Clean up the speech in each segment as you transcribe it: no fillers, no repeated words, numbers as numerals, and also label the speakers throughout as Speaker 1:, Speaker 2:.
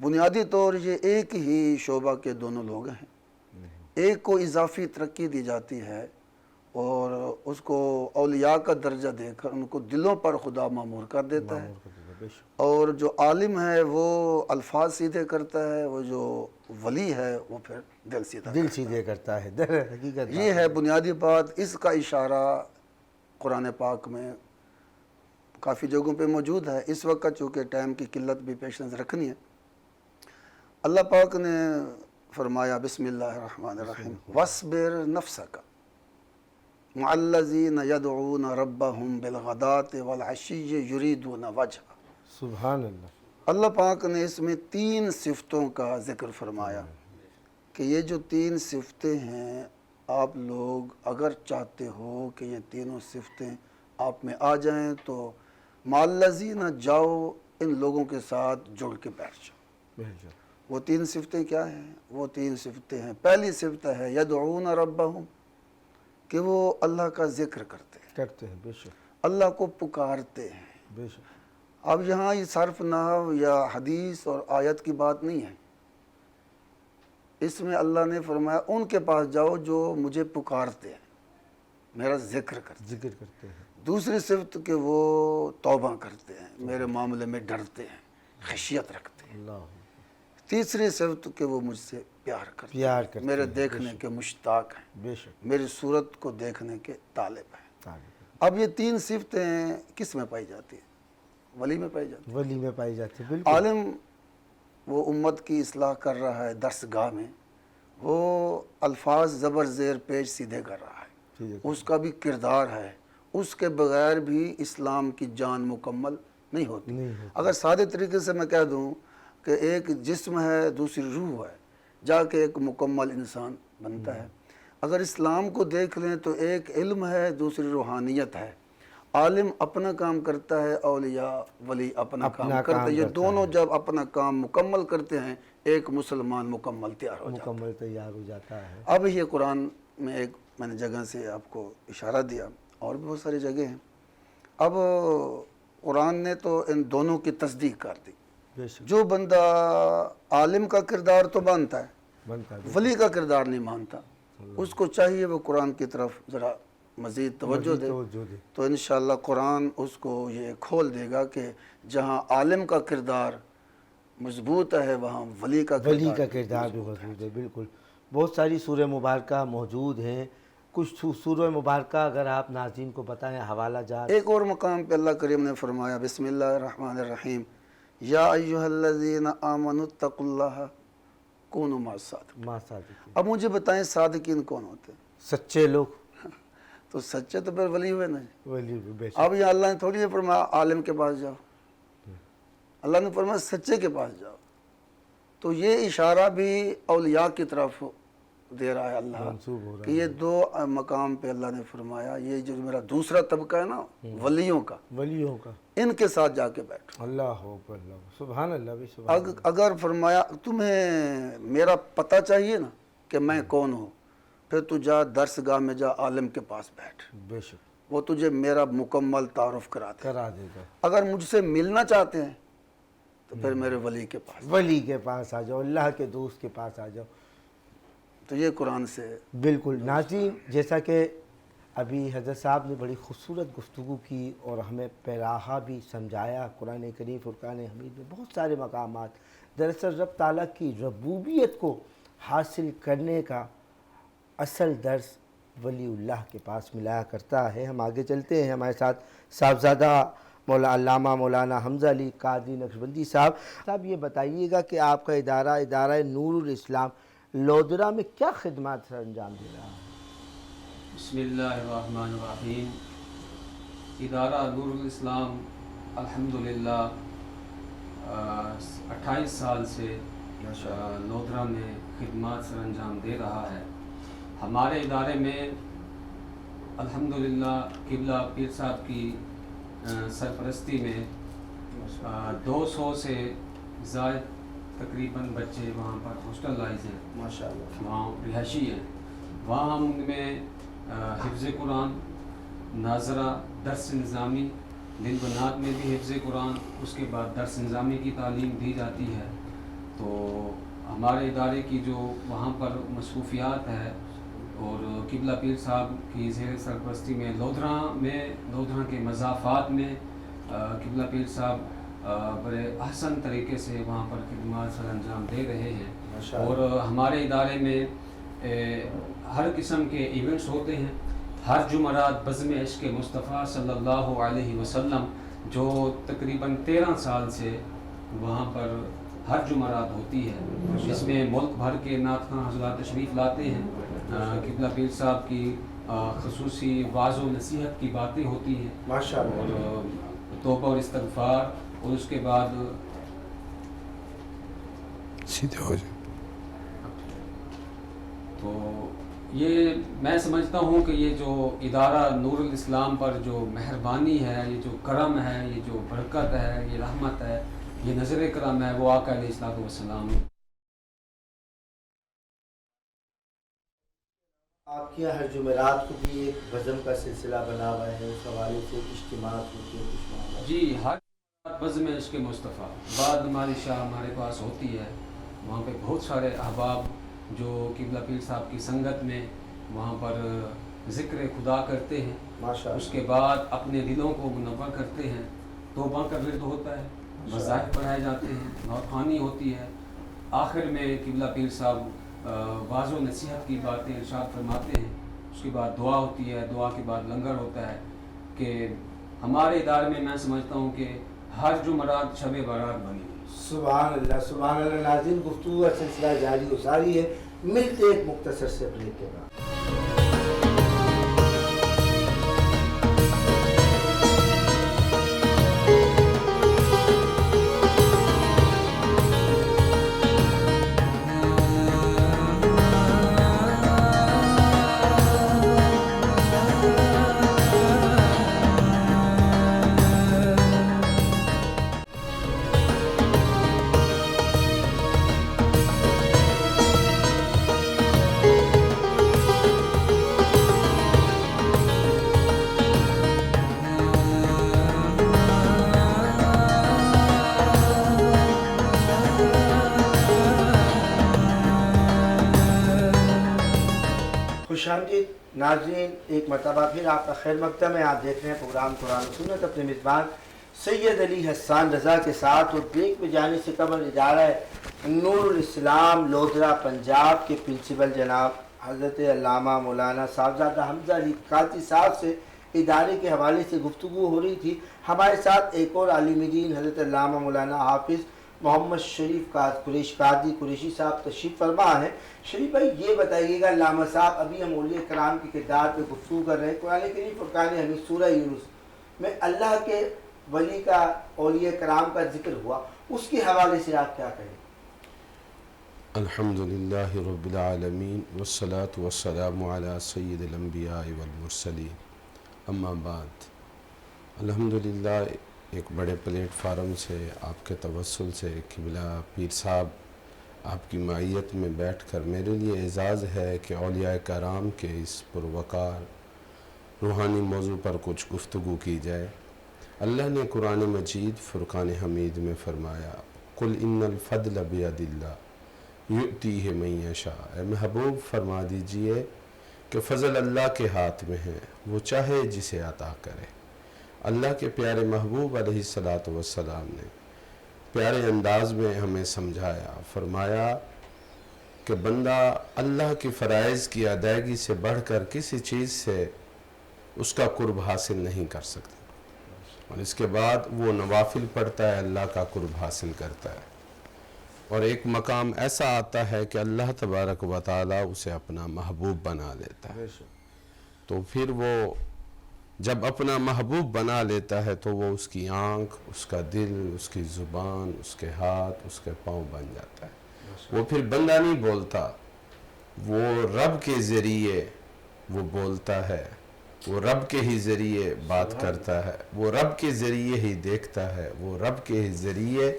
Speaker 1: بنیادی طور یہ ایک ہی شعبہ کے دونوں لوگ ہیں. ایک کو اضافی ترقی دی جاتی ہے اور اس کو اولیاء کا درجہ دے کر ان کو دلوں پر خدا مامور کر دیتا ہے. اور جو عالم ہے وہ الفاظ سیدھے کرتا ہے، وہ جو ولی ہے وہ پھر دل سیدھے
Speaker 2: کرتا ہے. در حقیقت
Speaker 1: یہ ہے بنیادی بات. اس کا اشارہ قرآن پاک میں کافی جگہوں پہ موجود ہے. اس وقت چونکہ ٹائم کی قلت بھی پیش نظر رکھنی ہے، اللہ پاک نے فرمایا بسم اللہ الرحمن الرحیم وَاصْبِرْ نَفْسَكَ مَعَ الَّذِينَ يَدْعُونَ رَبَّهُمْ بِالْغَدَاةِ وَالْعَشِيِّ يُرِيدُونَ وَجْهَهُ.
Speaker 2: سبحان اللہ.
Speaker 1: اللہ پاک نے اس میں 3 صفتوں کا ذکر فرمایا کہ یہ جو 3 صفتیں ہیں آپ لوگ اگر چاہتے ہو کہ یہ تینوں صفتیں آپ میں آ جائیں تو مَعَ الَّذِينَ جاؤ، ان لوگوں کے ساتھ جڑ کے بیٹھ جاؤ. وہ 3 صفتیں کیا ہیں؟ وہ 3 صفتیں ہیں. پہلی صفت ہے یدعون ربہم، کہ وہ اللہ کا ذکر کرتے ہیں،
Speaker 2: بے شک
Speaker 1: اللہ کو پکارتے ہیں.
Speaker 2: بے شک.
Speaker 1: اب یہاں یہ صرف نحو یا حدیث اور آیت کی بات نہیں ہے. اس میں اللہ نے فرمایا ان کے پاس جاؤ جو مجھے پکارتے ہیں، میرا ذکر کرتے
Speaker 2: ہیں.
Speaker 1: دوسری صفت کہ وہ توبہ کرتے ہیں، میرے معاملے میں ڈرتے ہیں، خشیت رکھتے ہیں.
Speaker 2: اللہ.
Speaker 1: تیسری صفت کہ وہ مجھ سے پیار کرتے ہیں، میرے دیکھنے کے مشتاق ہیں،
Speaker 2: بے شک.
Speaker 1: میری صورت کو دیکھنے کے طالب ہیں. اب یہ 3 صفتیں کس میں پائی جاتی ہیں؟ ولی میں پائی جاتی ہیں.
Speaker 2: ولی میں پائی جاتی ہے. بالکل.
Speaker 1: عالم وہ امت کی اصلاح کر رہا ہے درسگاہ میں، وہ الفاظ زبر زیر پیش سیدھے کر رہا ہے، اس کا بھی کردار ہے. اس کے بغیر بھی اسلام کی جان مکمل نہیں ہوتی. اگر سادے طریقے سے میں کہہ دوں کہ ایک جسم ہے دوسری روح ہے، جا کے ایک مکمل انسان بنتا ہے. اگر اسلام کو دیکھ لیں تو ایک علم ہے دوسری روحانیت ہے. عالم اپنا کام کرتا ہے، اولیاء ولی اپنا کام کرتے ہیں. یہ دونوں جب اپنا کام مکمل کرتے ہیں ایک مسلمان مکمل تیار
Speaker 2: ہو جاتا ہے.
Speaker 1: اب یہ قرآن میں ایک میں نے جگہ سے آپ کو اشارہ دیا، اور بھی بہت ساری جگہ ہیں. اب قرآن نے تو ان دونوں کی تصدیق کر دی. جو بندہ عالم کا کردار تو مانتا ہے، ولی کا کردار نہیں مانتا، اس کو چاہیے وہ قرآن کی طرف ذرا مزید توجہ دے. تو انشاءاللہ قرآن اس کو یہ کھول دے گا کہ جہاں عالم کا کردار مضبوط ہے وہاں ولی کا
Speaker 2: کردار بھی مضبوط ہے. بالکل. بہت ساری سورہ مبارکہ موجود ہیں. کچھ سورہ مبارکہ اگر آپ ناظرین کو بتائیں حوالہ جات.
Speaker 1: ایک اور مقام پہ اللہ کریم نے فرمایا بسم اللہ الرحمن الرحیم یا ایہا الذین آمنوا اتقوا اللہ کونوا مع الصادقین. اب مجھے بتائیں صادقین کون ہوتے ہیں؟
Speaker 2: سچے لوگ.
Speaker 1: تو سچے تو پھر ولی ہوئے نا.
Speaker 2: ولی.
Speaker 1: اب یہ اللہ نے تھوڑی نے فرمایا عالم کے پاس جاؤ، اللہ نے فرمایا سچے کے پاس جاؤ. تو یہ اشارہ بھی اولیاء کی طرف دے رہا ہے اللہ کہ یہ 2 مقام پہ اللہ نے فرمایا یہ جو میرا دوسرا طبقہ ہے نا ولیوں کا ان کے ساتھ جا کے بیٹھو.
Speaker 2: اللہ سبحان اللہ.
Speaker 1: اگر فرمایا تمہیں میرا پتہ چاہیے نا کہ میں کون ہوں، پھر تو جا درسگاہ میں جا عالم کے پاس بیٹھ.
Speaker 2: بے شک.
Speaker 1: وہ تجھے میرا مکمل تعارف کرا دے
Speaker 2: گا.
Speaker 1: اگر مجھ سے ملنا چاہتے ہیں تو پھر میرے ولی کے پاس
Speaker 2: آ جاؤ، اللہ کے دوست کے پاس آ جاؤ.
Speaker 1: تو یہ قرآن سے
Speaker 2: بالکل. ناظرین جیسا کہ ابھی حضرت صاحب نے بڑی خوبصورت گفتگو کی اور ہمیں پیراہا بھی سمجھایا. قرآن کریم فرقان حمید میں بہت سارے مقامات دراصل رب تعالیٰ کی ربوبیت کو حاصل کرنے کا اصل درس ولی اللہ کے پاس ملایا کرتا ہے. ہم آگے چلتے ہیں. ہمارے ساتھ صاحبزادہ علامہ مولانا حمزہ علی قادری نقشبندی صاحب یہ بتائیے گا کہ آپ کا ادارہ نور الاسلام لودرا میں کیا خدمات انجام دے رہا ہے؟
Speaker 3: بسم اللہ الرحمن الرحیم. ادارہ نور الاسلام الحمدللہ 28 سال سے لودرا میں خدمات سر انجام دے رہا ہے. ہمارے ادارے میں الحمدللہ قبلہ پیر صاحب کی سرپرستی میں 200 سے زائد تقریباً بچے وہاں پر ہاسٹلائز ہیں، ماشاءاللہ وہاں رہائشی ہیں. وہاں ہم ان میں حفظ قرآن، ناظرہ، درس نظامی، دن بنات میں بھی حفظ قرآن، اس کے بعد درس نظامی کی تعلیم دی جاتی ہے. تو ہمارے ادارے کی جو وہاں پر مصروفیات ہے اور قبلہ پیر صاحب کی زیر سرپرستی میں لودھراں کے مضافات میں قبلہ پیر صاحب بڑے احسن طریقے سے وہاں پر خدمات سر انجام دے رہے ہیں، اور ہمارے ادارے میں ہر قسم کے ایونٹس ہوتے ہیں۔ ہر جمعرات بزم عشق مصطفیٰ صلی اللہ علیہ وسلم جو تقریباً 13 سال سے وہاں پر ہر جمعرات ہوتی ہے، جس میں ملک بھر کے نعت خواں حضرات تشریف لاتے ہیں۔ قبلہ پیر صاحب کی خصوصی واعظ و نصیحت کی باتیں ہوتی ہیں،
Speaker 2: ماشاءاللہ،
Speaker 3: اور توبہ اور استغفار، اور اس کے بعد
Speaker 1: سیدھے ہو جائے۔
Speaker 3: تو یہ میں سمجھتا ہوں کہ یہ جو ادارہ نور الاسلام پر جو مہربانی ہے، یہ جو کرم ہے، یہ جو برکت ہے، یہ رحمت ہے، یہ نظر کرم ہے، وہ آقا علیہ الصلوۃ والسلام۔
Speaker 2: آپ کے یہاں ہر جمعرات کو بھی ایک بزم کا سلسلہ بنا ہوا ہے، اس حوالے سے اجتماعات ہوتی ہیں کچھ معاملات؟
Speaker 3: جی، ہر بزم عشق مصطفیٰ بعد ہماری شاہ ہمارے پاس ہوتی ہے، وہاں پہ بہت سارے احباب جو قبلہ پیر صاحب کی سنگت میں وہاں پر ذکر خدا کرتے ہیں،
Speaker 2: ماشاءاللہ،
Speaker 3: اس کے بعد اپنے دلوں کو منور کرتے ہیں، توبہ کا ورد ہوتا ہے، مذاہب پڑھائے جاتے ہیں، نعت خوانی ہوتی ہے، آخر میں قبلہ پیر صاحب واعظ و نصیحت کی باتیں ارشاد فرماتے ہیں، اس کے بعد دعا ہوتی ہے، دعا کے بعد لنگر ہوتا ہے۔ کہ ہمارے ادارے میں میں سمجھتا ہوں کہ ہر جمعرات شب برات بنی ہوئی۔
Speaker 2: سبحان اللہ، سبحان اللہ۔ ناظرین، گفتگو کا سلسلہ جاری و ساری ہے، ملتے ایک مختصر سے بریک کے بعد۔ خوش آمدید ناظرین، ایک مرتبہ پھر آپ کا خیر مقدم ہے۔ آپ دیکھ رہے ہیں پروگرام قرآن و سنت اپنے میزبان سید علی حسان رضا کے ساتھ، اور بریک میں جانے سے قبل ادارہ نور الاسلام لودھرا پنجاب کے پرنسپل جناب حضرت علامہ مولانا صاحبزادہ حمزہ علی قادری صاحب سے ادارے کے حوالے سے گفتگو ہو رہی تھی۔ ہمارے ساتھ ایک اور عالم دین حضرت علامہ مولانا حافظ محمد شریف قریش قادری قریشی صاحب تشریف فرما ہیں۔ شریف بھائی، یہ بتائیے گا، علامہ صاحب ابھی ہم اولیاء کرام کے کردار پہ گفتگو کر رہے ہیں۔ قرآن کریم فرقان حمید سورہ یونس میں اللہ کے ولی کا، اولیاء کرام کا ذکر ہوا، اس کے حوالے سے آپ کیا کہیں؟
Speaker 4: الحمدللہ رب العالمین والصلاة والسلام علی سید الانبیاء والمرسلین، اما بعد۔ الحمدللہ ایک بڑے پلیٹ فارم سے آپ کے توسل سے قبلہ پیر صاحب آپ کی معیت میں بیٹھ کر میرے لیے اعزاز ہے کہ اولیاء کرام کے اس پروقار روحانی موضوع پر کچھ گفتگو کی جائے۔ اللہ نے قرآن مجید فرقان حمید میں فرمایا، قل ان الفضل بید اللہ یؤتیہ من یشاء، اے محبوب فرما دیجئے کہ فضل اللہ کے ہاتھ میں ہے، وہ چاہے جسے عطا کرے۔ اللہ کے پیارے محبوب علیہ الصلوۃ والسلام نے پیارے انداز میں ہمیں سمجھایا، فرمایا کہ بندہ اللہ کے فرائض کی ادائیگی سے بڑھ کر کسی چیز سے اس کا قرب حاصل نہیں کر سکتا، اور اس کے بعد وہ نوافل پڑھتا ہے، اللہ کا قرب حاصل کرتا ہے، اور ایک مقام ایسا آتا ہے کہ اللہ تبارک و تعالی اسے اپنا محبوب بنا لیتا ہے۔ تو پھر وہ جب اپنا محبوب بنا لیتا ہے تو وہ اس کی آنکھ، اس کا دل، اس کی زبان، اس کے ہاتھ، اس کے پاؤں بن جاتا ہے۔ وہ پھر بندہ نہیں بولتا، وہ رب کے ذریعے وہ بولتا ہے، وہ رب کے ہی ذریعے بات کرتا ہے، وہ رب کے ذریعے ہی دیکھتا ہے، وہ رب کے ہی ذریعے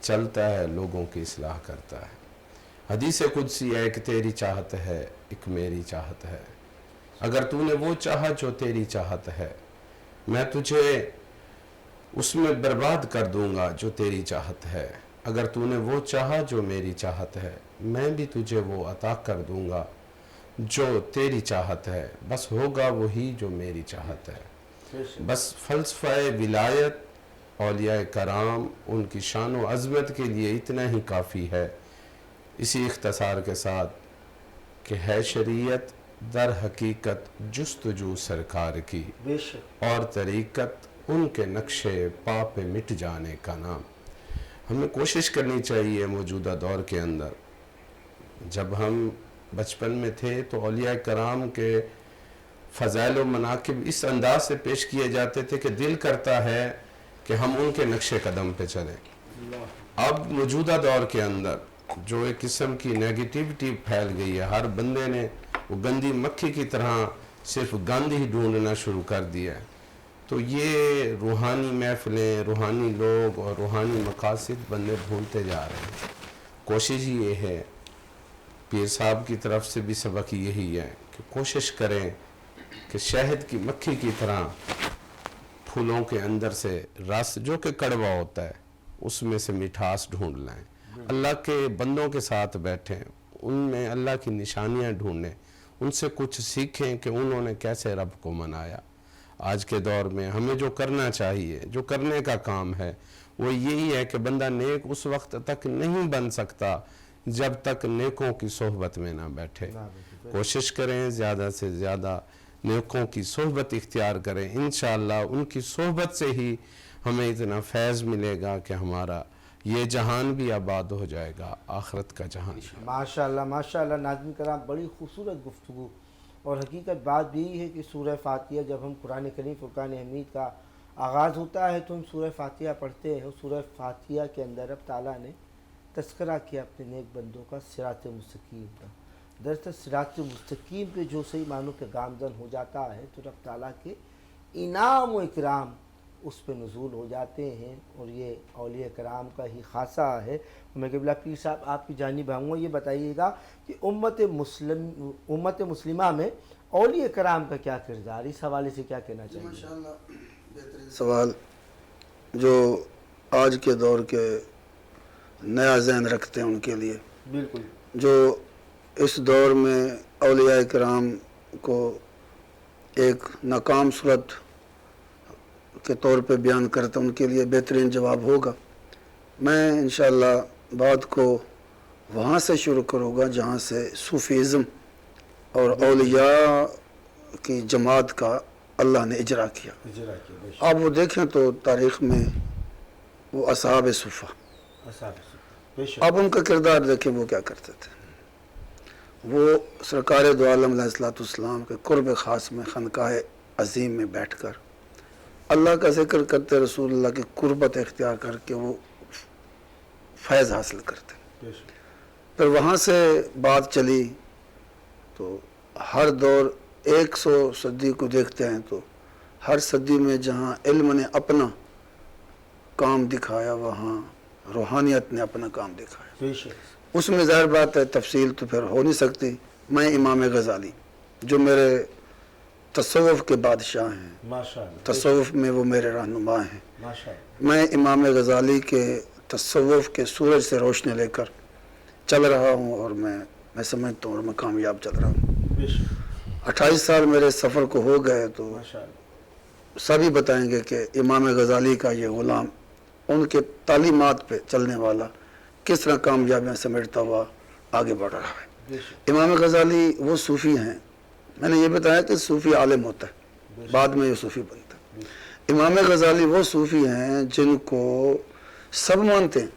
Speaker 4: چلتا ہے، لوگوں کی اصلاح کرتا ہے۔ حدیث قدسی ہے کہ تیری چاہت ہے ایک میری چاہت ہے، اگر تو نے وہ چاہا جو تیری چاہت ہے، میں تجھے اس میں برباد کر دوں گا جو تیری چاہت ہے۔ اگر تو نے وہ چاہا جو میری چاہت ہے، میں بھی تجھے وہ عطا کر دوں گا جو تیری چاہت ہے، بس ہوگا وہی جو میری چاہت ہے۔ بس فلسفہ ولایت اولیاء کرام ان کی شان و عظمت کے لیے اتنا ہی کافی ہے، اسی اختصار کے ساتھ کہ ہے شریعت در حقیقت جستجو سرکار کی،
Speaker 2: بے شک
Speaker 4: اور طریقت ان کے نقشے پا پہ مٹ جانے کا نام۔ ہمیں کوشش کرنی چاہیے موجودہ دور کے اندر، جب ہم بچپن میں تھے تو اولیاء کرام کے فضائل و مناقب اس انداز سے پیش کیے جاتے تھے کہ دل کرتا ہے کہ ہم ان کے نقش قدم پہ چلیں۔ اب موجودہ دور کے اندر جو ایک قسم کی نیگیٹیوٹی پھیل گئی ہے، ہر بندے نے وہ گندی مکھی کی طرح صرف گند ہی ڈھونڈنا شروع کر دیا ہے، تو یہ روحانی محفلیں، روحانی لوگ اور روحانی مقاصد بندے بھولتے جا رہے ہیں۔ کوشش یہ ہے، پیر صاحب کی طرف سے بھی سبق یہی ہے کہ کوشش کریں کہ شہد کی مکھی کی طرح پھولوں کے اندر سے رس جو کہ کڑوا ہوتا ہے اس میں سے مٹھاس ڈھونڈ لائیں، اللہ کے بندوں کے ساتھ بیٹھیں، ان میں اللہ کی نشانیاں ڈھونڈیں، ان سے کچھ سیکھیں کہ انہوں نے کیسے رب کو منایا۔ آج کے دور میں ہمیں جو کرنا چاہیے، جو کرنے کا کام ہے، وہ یہی ہے کہ بندہ نیک اس وقت تک نہیں بن سکتا جب تک نیکوں کی صحبت میں نہ بیٹھے۔ کوشش کریں زیادہ سے زیادہ نیکوں کی صحبت اختیار کریں، انشاءاللہ ان کی صحبت سے ہی ہمیں اتنا فیض ملے گا کہ ہمارا یہ جہان بھی آباد ہو جائے گا، آخرت کا جہان۔
Speaker 2: ماشاءاللہ ماشاءاللہ ناظرین کرام، بڑی خوبصورت گفتگو، اور حقیقت بات بھی ہے کہ سورہ فاتحہ جب ہم قرآن کریم فرقان حمید کا آغاز ہوتا ہے تو ہم سورہ فاتحہ پڑھتے ہیں۔ سورہ فاتحہ کے اندر رب تعالیٰ نے تذکرہ کیا اپنے نیک بندوں کا، صراط مستقیم کا۔ دراصل صراط مستقیم پہ جو صحیح معنوں کے گامزن ہو جاتا ہے تو رب تعالیٰ کے انعام و اکرام اس پہ نزول ہو جاتے ہیں، اور یہ اولیاء کرام کا ہی خاصہ ہے۔ میں قبلہ پیر صاحب آپ کی جانب آؤں گا، یہ بتائیے گا کہ امت مسلمہ میں اولیاء کرام کا کیا کردار، اس حوالے سے کیا کہنا چاہیے؟
Speaker 1: ماشاءاللہ بہترین سوال جو آج کے دور کے نیا ذہن رکھتے ہیں ان کے لیے،
Speaker 2: بالکل،
Speaker 1: جو اس دور میں اولیاء کرام کو ایک ناکام صورت کے طور پہ بیان کرتا ان کے لیے بہترین جواب ہوگا۔ میں انشاءاللہ بات کو وہاں سے شروع کروں گا جہاں سے صوفیزم اور اولیاء کی جماعت کا اللہ نے اجرا کیا۔ آپ وہ دیکھیں تو تاریخ میں وہ اصحاب صفہ، آپ ان کا کردار دیکھیں وہ کیا کرتے تھے۔ وہ سرکار دو عالم علیہ السلام کے قرب خاص میں خانقاہ عظیم میں بیٹھ کر اللہ کا ذکر کرتے، رسول اللہ کی قربت اختیار کر کے وہ فیض حاصل کرتے۔ پھر وہاں سے بات چلی تو ہر دور 100 صدی کو دیکھتے ہیں تو ہر صدی میں جہاں علم نے اپنا کام دکھایا وہاں روحانیت نے اپنا کام دکھایا۔ اس میں ظاہر بات ہے تفصیل تو پھر ہو نہیں سکتی۔ میں امام غزالی جو میرے تصوف کے بادشاہ ہیں، تصوف میں وہ میرے رہنما ہیں، میں امام غزالی کے تصوف کے سورج سے روشنی لے کر چل رہا ہوں، اور میں سمجھتا ہوں اور میں کامیاب چل رہا ہوں۔ 28 سال میرے سفر کو ہو گئے تو سبھی بتائیں گے کہ امام غزالی کا یہ غلام ان کے تعلیمات پہ چلنے والا کس طرح کامیابیاں سمیٹتا ہوا آگے بڑھ رہا ہے۔ امام غزالی وہ صوفی ہیں، میں نے یہ بتایا کہ صوفی عالم ہوتا ہے، بعد میں یہ صوفی بنتا ہے۔ امام غزالی وہ صوفی ہیں جن کو سب مانتے ہیں،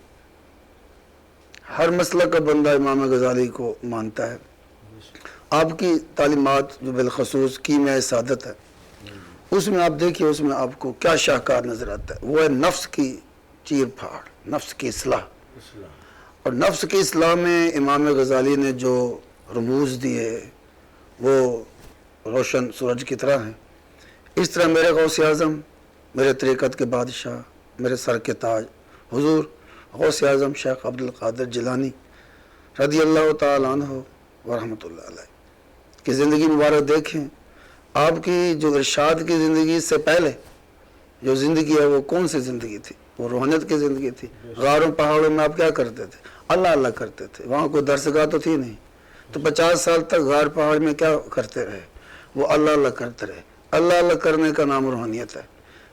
Speaker 1: ہر مسئلہ کا بندہ امام غزالی کو مانتا ہے۔ آپ کی تعلیمات جو بالخصوص کیمیائے سعادت ہے، اس میں آپ دیکھیے اس میں آپ کو کیا شاہکار نظر آتا ہے، وہ ہے نفس کی چیر پھاڑ، نفس کی اصلاح۔ اور نفس کی اصلاح میں امام غزالی نے جو رموز دیے وہ روشن سورج کی طرح ہیں۔ اس طرح میرے غوث اعظم، میرے طریقت کے بادشاہ، میرے سر کے تاج حضور غوث اعظم شیخ عبدالقادر جیلانی رضی اللہ تعالیٰ عنہ ورحمۃ اللہ علیہ کی زندگی مبارک دیکھیں۔ آپ کی جو ارشاد کی زندگی سے پہلے جو زندگی ہے وہ کون سی زندگی تھی؟ وہ روحانیت کی زندگی تھی. غاروں پہاڑوں میں آپ کیا کرتے تھے؟ اللہ اللہ کرتے تھے. وہاں کوئی درسگاہ تو تھی نہیں, تو 50 سال تک غار پہاڑ میں کیا کرتے رہے؟ وہ اللہ اللہ کرتے رہے. اللہ اللہ کرنے کا نام روحانیت ہے.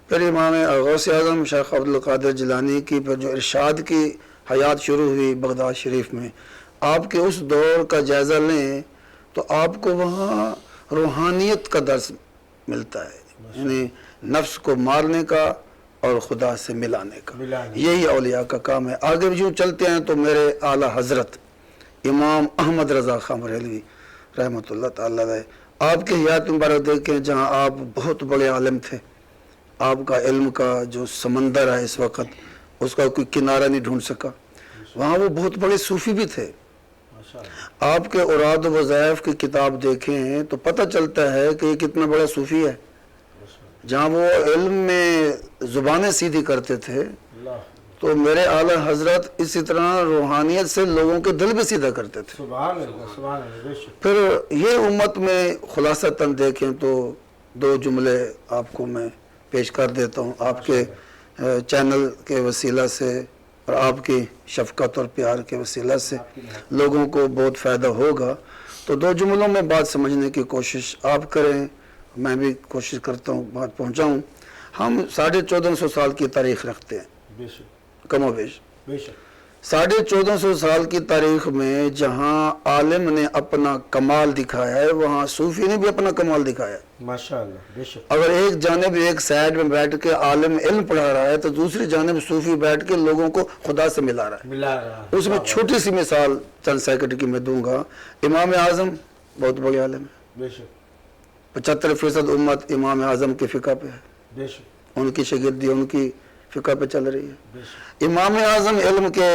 Speaker 1: پھر امام غوث اعظم شیخ عبد القادر جیلانی کی پھر جو ارشاد کی حیات شروع ہوئی بغداد شریف میں, آپ کے اس دور کا جائزہ لیں تو آپ کو وہاں روحانیت کا درس ملتا ہے, یعنی نفس کو مارنے کا اور خدا سے ملانے کا. یہی اولیاء کا کام ہے. آگے بھی جو چلتے ہیں تو میرے اعلیٰ حضرت امام احمد رضا خان بریلوی رحمۃ اللہ تعالی علیہ, آپ کے حیات مبارک دیکھیں جہاں آپ بہت بڑے عالم تھے. آپ کا علم کا جو سمندر ہے اس وقت, اس کا کوئی کنارہ نہیں ڈھونڈ سکا. وہاں وہ بہت بڑے صوفی بھی تھے. آپ کے اوراد و وظائف کی کتاب دیکھیں تو پتہ چلتا ہے کہ یہ کتنا بڑا صوفی ہے. جہاں وہ علم میں زبانیں سیدھی کرتے تھے, تو میرے اعلیٰ حضرت اسی طرح روحانیت سے لوگوں کے دل بھی سیدھا کرتے تھے. پھر یہ امت میں خلاصتاً دیکھیں تو 2 جملے آپ کو میں پیش کر دیتا ہوں. آپ کے چینل کے وسیلہ سے اور آپ کی شفقت اور پیار کے وسیلہ سے لوگوں کو بہت فائدہ ہوگا. تو 2 جملوں میں بات سمجھنے کی کوشش آپ کریں, میں بھی کوشش کرتا ہوں بات پہنچاؤں. ہم 1450 سال کی تاریخ رکھتے ہیں, کم و بیش 1450 سال کی تاریخ میں جہاں عالم نے اپنا کمال دکھایا ہے, وہاں صوفی نے بھی اپنا کمال دکھایا ہے.
Speaker 2: ماشاءاللہ, بے شک.
Speaker 1: اگر ایک جانب ایک سائڈ میں بیٹھ کے عالم علم پڑھا رہا ہے تو دوسری جانب صوفی بیٹھ کے لوگوں کو خدا سے ملا رہا ہے. اس میں چھوٹی سی مثال چند سیکنڈ کی میں دوں گا. امام اعظم بہت بڑے عالم ہے,
Speaker 2: بے شک.
Speaker 1: 75% امت امام اعظم کے فقہ پہ ہے,
Speaker 2: بے شک.
Speaker 1: ان کی شاگردی ان کی فقہ پہ چل رہی ہے.
Speaker 2: بے شک.
Speaker 1: امام اعظم علم کے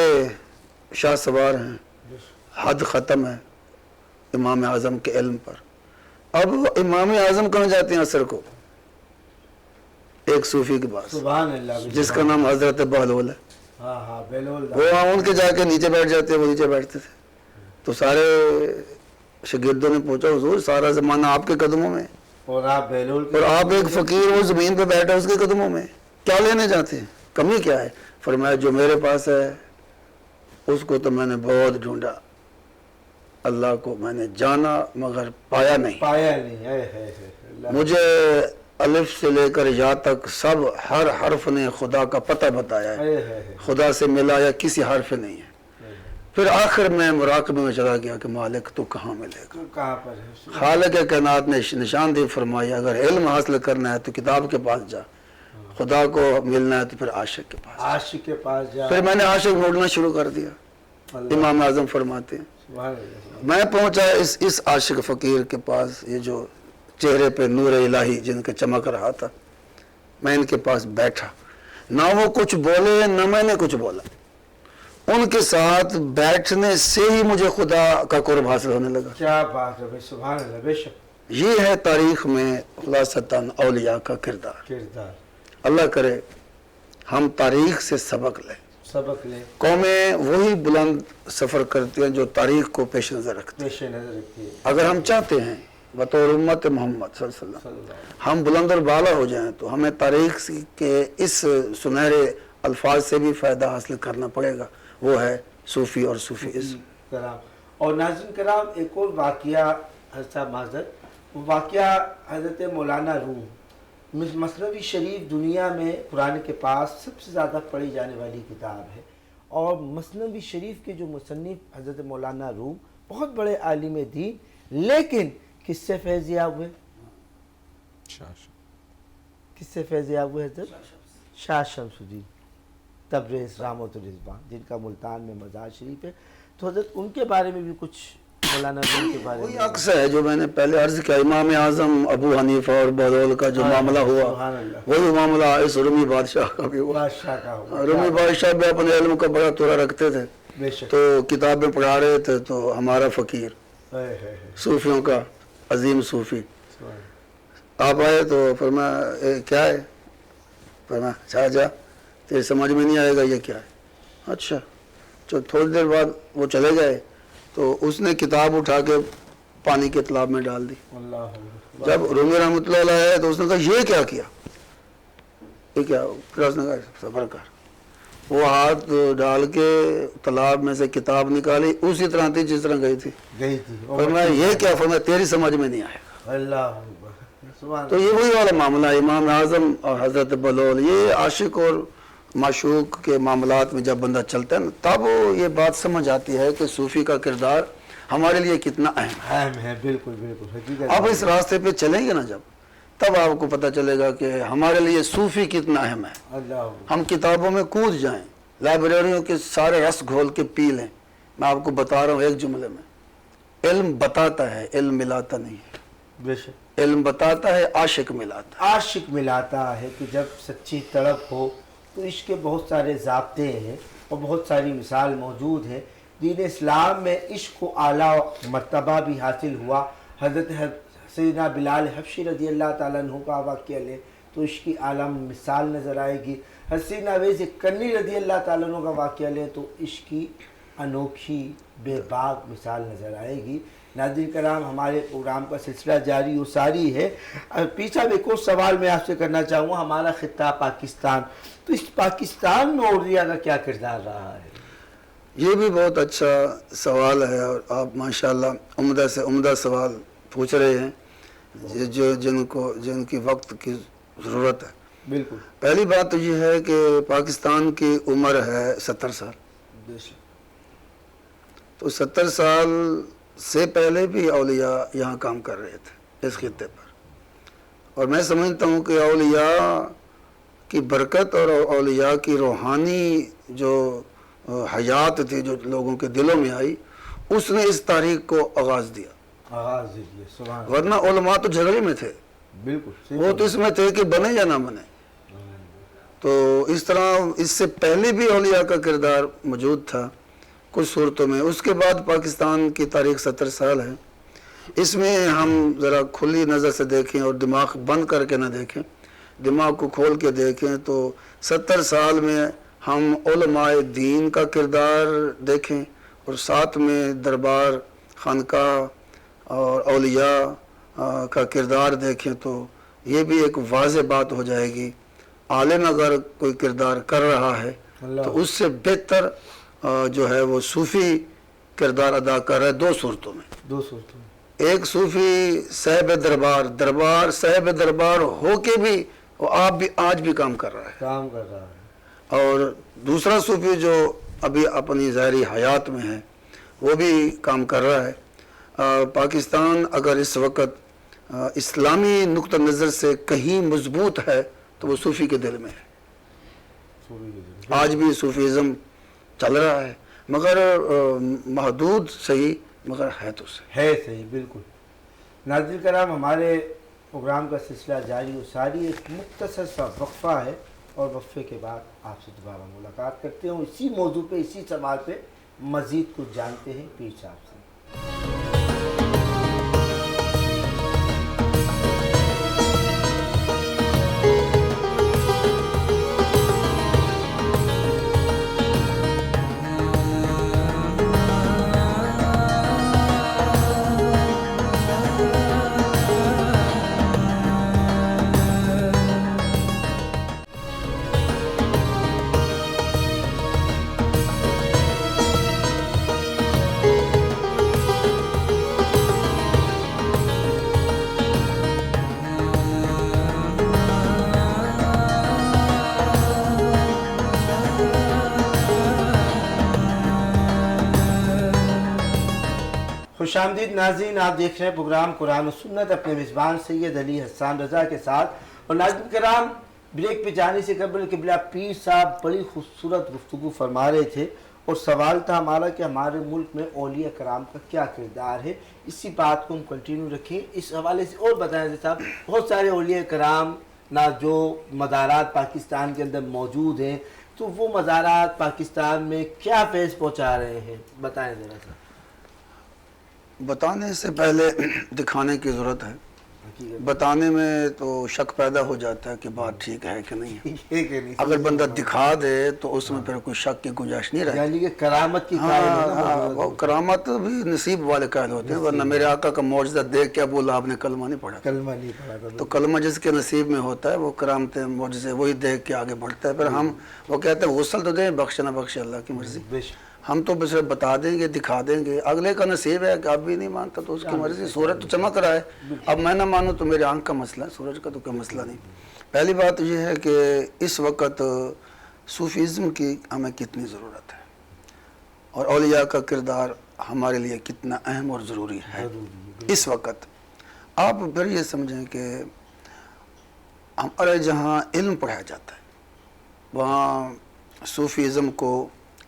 Speaker 1: شاہ سوار ہیں, حد ختم ہے امام اعظم کے علم پر. اب امام اعظم کہاں جاتے ہیں عصر کو؟ ایک صوفی کے پاس,
Speaker 2: سبحان اللہ,
Speaker 1: جس کا نام حضرت بہلول ہے.
Speaker 2: ہاں ہاں, بہلول.
Speaker 1: وہ ان کے جا کے نیچے بیٹھ جاتے ہیں, وہ نیچے بیٹھتے تھے. تو سارے شاگردوں نے پوچھا حضور سارا زمانہ آپ کے قدموں میں,
Speaker 2: اور آپ بہلول,
Speaker 1: اور آپ ایک فقیر وہ زمین پہ بیٹھا اس کے قدموں میں, کیا لینے جاتے ہیں؟ کمی کیا ہے؟ فرمایا جو میرے پاس ہے اس کو تو میں نے بہت ڈھونڈا, اللہ کو میں نے جانا مگر پایا نہیں.
Speaker 2: پایا نہیں.
Speaker 1: مجھے الف سے لے کر یا تک سب ہر حرف نے خدا کا پتہ بتایا ہے, خدا سے ملا یا کسی حرف نہیں ہے. پھر آخر میں مراقبے میں چلا گیا کہ مالک تو کہاں ملے گا؟
Speaker 2: کہاں پر ہے؟
Speaker 1: خالق کائنات نے نشاندہی فرمائی اگر علم حاصل کرنا ہے تو کتاب کے پاس جا, خدا کو ملنا ہے تو پھر عاشق کے پاس,
Speaker 2: عاشق کے پاس جا.
Speaker 1: پھر میں نے عاشق ڈھونڈنا شروع کر دیا. امام اعظم فرماتے ہیں میں پہنچا اس عاشق فقیر کے پاس, یہ جو چہرے پہ نور الہی جن کے چمک رہا تھا, میں ان کے پاس بیٹھا, نہ وہ کچھ بولے نہ میں نے کچھ بولا. ان کے ساتھ بیٹھنے سے ہی مجھے خدا کا قرب حاصل ہونے لگا.
Speaker 2: کیا بات ہے, سبحان اللہ, بے شک.
Speaker 1: یہ ہے تاریخ میں خلاصتاً اولیاء کا کردار. اللہ کرے ہم تاریخ سے سبق لیں,
Speaker 2: سبق لیں.
Speaker 1: قومیں وہی بلند سفر کرتی ہیں جو تاریخ کو پیش نظر رکھتے ہیں. اگر ہم چاہتے ہیں بطور امت محمد صلی اللہ علیہ وسلم ہم بلند اور بالا ہو جائیں تو ہمیں تاریخ کے اس سنہرے الفاظ سے بھی فائدہ حاصل کرنا پڑے گا, وہ ہے صوفی اور صوفیزم.
Speaker 2: اور ناظرین کرام, ایک اور واقعہ حضرت معذرت, وہ واقعہ حضرت مولانا روم. مثنوی شریف دنیا میں قرآن کے پاس سب سے زیادہ پڑھی جانے والی کتاب ہے, اور مثنوی شریف کے جو مصنف حضرت مولانا روم بہت بڑے عالم دین, لیکن کس سے فیض یاب ہوئے؟ کس سے فیض یاب ہوئے؟ حضرت شاہ شمس الدین تبریز رحمۃ الرضوان, جن کا ملتان میں مزار شریف ہے. تو حضرت ان کے بارے میں بھی کچھ مولانا روم کے بارے
Speaker 1: وہی
Speaker 2: میں
Speaker 1: عکس ہے جو میں نے پہلے عرض کیا. امام اعظم ابو حنیفہ اور بہلول کا جو معاملہ ہوا وہی معاملہ اس رومی بادشاہ کا بھی ہوا. رومی بادشاہ بھی اپنے علم کا بڑا تورا رکھتے تھے, تو کتابیں پڑھا رہے تھے, تو ہمارا فقیر صوفیوں کا عظیم صوفی آپ آئے تو فرمایا کیا ہے؟ فرمایا چاہ جا تیرے سمجھ میں نہیں آئے گا یہ کیا ہے. اچھا, تو تھوڑی دیر بعد وہ چلے گئے تو اس نے کتاب اٹھا کے پانی کے تالاب میں ڈال دی. جب رومی رحمۃ اللہ علیہ ہے تو اس نے کہا یہ کیا کیا, یہ کیا؟ پھر اس نے کہا صبر کر, وہ ہاتھ ڈال کے تالاب میں سے کتاب نکالی اسی طرح تھی جس طرح گئی تھی. فرمایا یہ کیا؟ فرمایا تیری سمجھ میں نہیں آئے گا.
Speaker 2: اللہ
Speaker 1: تو یہ وہی والا معاملہ ہے. امام اعظم اور حضرت بلول یہ عاشق اور معشوق کے معاملات میں جب بندہ چلتا ہے نا تب یہ بات سمجھ آتی ہے کہ صوفی کا کردار ہمارے لیے کتنا اہم
Speaker 2: ہے. بالکل بالکل حقیقت.
Speaker 1: آپ اس راستے پہ چلیں گے نا جب تب آپ کو پتہ چلے گا کہ ہمارے لیے صوفی کتنا اہم ہے.
Speaker 2: اللہ
Speaker 1: ہم کتابوں میں کود جائیں, لائبریریوں کے سارے رس گھول کے پی لیں. میں آپ کو بتا رہا ہوں ایک جملے میں, علم بتاتا ہے, علم ملاتا نہیں ہے.
Speaker 2: بے شک.
Speaker 1: علم بتاتا ہے, عاشق ملاتا ہے.
Speaker 2: عاشق ملاتا ہے کہ جب سچی طلب ہو تو عشق کے بہت سارے ضابطے ہیں اور بہت ساری مثال موجود ہیں. دین اسلام میں عشق کو اعلیٰ مرتبہ بھی حاصل ہوا. حضرت سیدنا بلال حبشی رضی اللہ تعالیٰ عنہ کا واقعہ لیں تو عشق کی اعلیٰ مثال نظر آئے گی. حضرت سیدنا اویس کرنی رضی اللہ تعالیٰ عنہ کا واقعہ لیں تو عشق کی انوکھی بے باک مثال نظر آئے گی. ناظرین کرام, ہمارے پروگرام کا سلسلہ جاری و ساری ہے. پیچھا ایک اور سوال میں آپ سے کرنا چاہوں گا. ہمارا خطہ پاکستان, تو اس پاکستان میں اولیاء کا کیا کردار رہا ہے؟
Speaker 1: یہ بھی بہت اچھا سوال ہے اور آپ ماشاءاللہ عمدہ سے عمدہ سوال پوچھ رہے ہیں جن کی وقت کی ضرورت ہے.
Speaker 2: بالکل.
Speaker 1: پہلی بات تو یہ ہے کہ پاکستان کی عمر ہے 70 سال. تو 70 سال سے پہلے بھی اولیاء یہاں کام کر رہے تھے اس خطے پر, اور میں سمجھتا ہوں کہ اولیاء کی برکت اور اولیاء کی روحانی جو حیات تھی جو لوگوں کے دلوں میں آئی اس نے اس تاریخ کو آغاز دیا. ورنہ علماء تو جھگڑے میں تھے.
Speaker 2: بالکل.
Speaker 1: وہ تو اس میں تھے کہ بنے یا نہ بنے. تو اس طرح اس سے پہلے بھی اولیاء کا کردار موجود تھا کچھ صورتوں میں. اس کے بعد پاکستان کی تاریخ 70 سال ہے. اس میں ہم ذرا کھلی نظر سے دیکھیں اور دماغ بند کر کے نہ دیکھیں, دماغ کو کھول کے دیکھیں تو 70 سال میں ہم علماء دین کا کردار دیکھیں اور ساتھ میں دربار, خانقاہ اور اولیاء کا کردار دیکھیں تو یہ بھی ایک واضح بات ہو جائے گی. عالم اگر کوئی کردار کر رہا ہے تو اس سے بہتر جو ہے وہ صوفی کردار ادا کر رہا ہے دو صورتوں میں. ایک صوفی صاحب دربار صاحب دربار ہو کے بھی وہ آپ بھی آج بھی کام کر رہا ہے. اور دوسرا صوفی جو ابھی اپنی ظاہری حیات میں ہے وہ بھی کام کر رہا ہے. پاکستان اگر اس وقت اسلامی نقطہ نظر سے کہیں مضبوط ہے تو وہ صوفی کے دل میں ہے. آج بھی صوفیزم چل رہا ہے مگر محدود صحیح مگر ہے تو
Speaker 2: صحیح. بالکل. ناظرین کرام, ہمارے پروگرام کا سلسلہ جاری و ساری ایک مختصر سا وقفہ ہے اور وقفے کے بعد آپ سے دوبارہ ملاقات کرتے ہیں. اسی موضوع پہ, اسی سوال پہ مزید کچھ جانتے ہیں پیر صاحب سے. خوش آمدید ناظرین, آپ دیکھ رہے ہیں پروگرام قرآن و سنت اپنے میزبان سید علی حسان رضا کے ساتھ. اور ناظرین کرام, بریک پہ جانے سے قبل قبلہ پیر صاحب بڑی خوبصورت گفتگو فرما رہے تھے اور سوال تھا ہمارا کہ ہمارے ملک میں اولیاء کرام کا کیا کردار ہے. اسی بات کو ہم کنٹینیو رکھیں. اس حوالے سے اور بتائیں صاحب, بہت سارے اولیاء کرام نہ جو مزارات پاکستان کے اندر موجود ہیں تو وہ مزارات پاکستان میں کیا فیض پہنچا رہے ہیں, بتائیں ذرا سا.
Speaker 1: بتانے سے پہلے دکھانے کی ضرورت ہے. بتانے میں تو شک پیدا ہو جاتا ہے کہ بات ٹھیک ہے کہ نہیں ہے.
Speaker 2: یہ کہ نہیں
Speaker 1: اگر بندہ دکھا دے تو اس میں پھر کوئی شک کی گنجائش نہیں رہتی.
Speaker 2: یعنی کہ کرامت کی قائل ہے نا
Speaker 1: ہاں وہ کرامت بھی نصیب والے قائل ہوتے ہیں، ورنہ میرے آقا کا معجزہ دیکھ کے بولا آپ نے کلمہ نہیں پڑھا.
Speaker 2: کلمہ نہیں پڑھا تھا
Speaker 1: تو کلمہ جس کے نصیب میں ہوتا ہے وہ کرامتیں معجزے وہی دیکھ کے آگے بڑھتا ہے. پھر ہم وہ کہتے ہیں غسل تو دیں، بخشے نہ بخشے اللہ کی مرضی.
Speaker 2: بے شک
Speaker 1: ہم تو صرف بتا دیں گے، دکھا دیں گے. اگلے کا نصیب ہے کہ اب بھی نہیں مانتا تو اس کی مرضی. سورج تو چمک رہا ہے، اب میں نہ مانوں تو میرے آنکھ کا مسئلہ ہے، سورج کا تو کوئی مسئلہ نہیں. پہلی بات یہ ہے کہ اس وقت صوفیزم کی ہمیں کتنی ضرورت ہے اور اولیاء کا کردار ہمارے لیے کتنا اہم اور ضروری ہے اس وقت. آپ پھر یہ سمجھیں کہ ہمارے جہاں علم پڑھایا جاتا ہے وہاں صوفیزم کو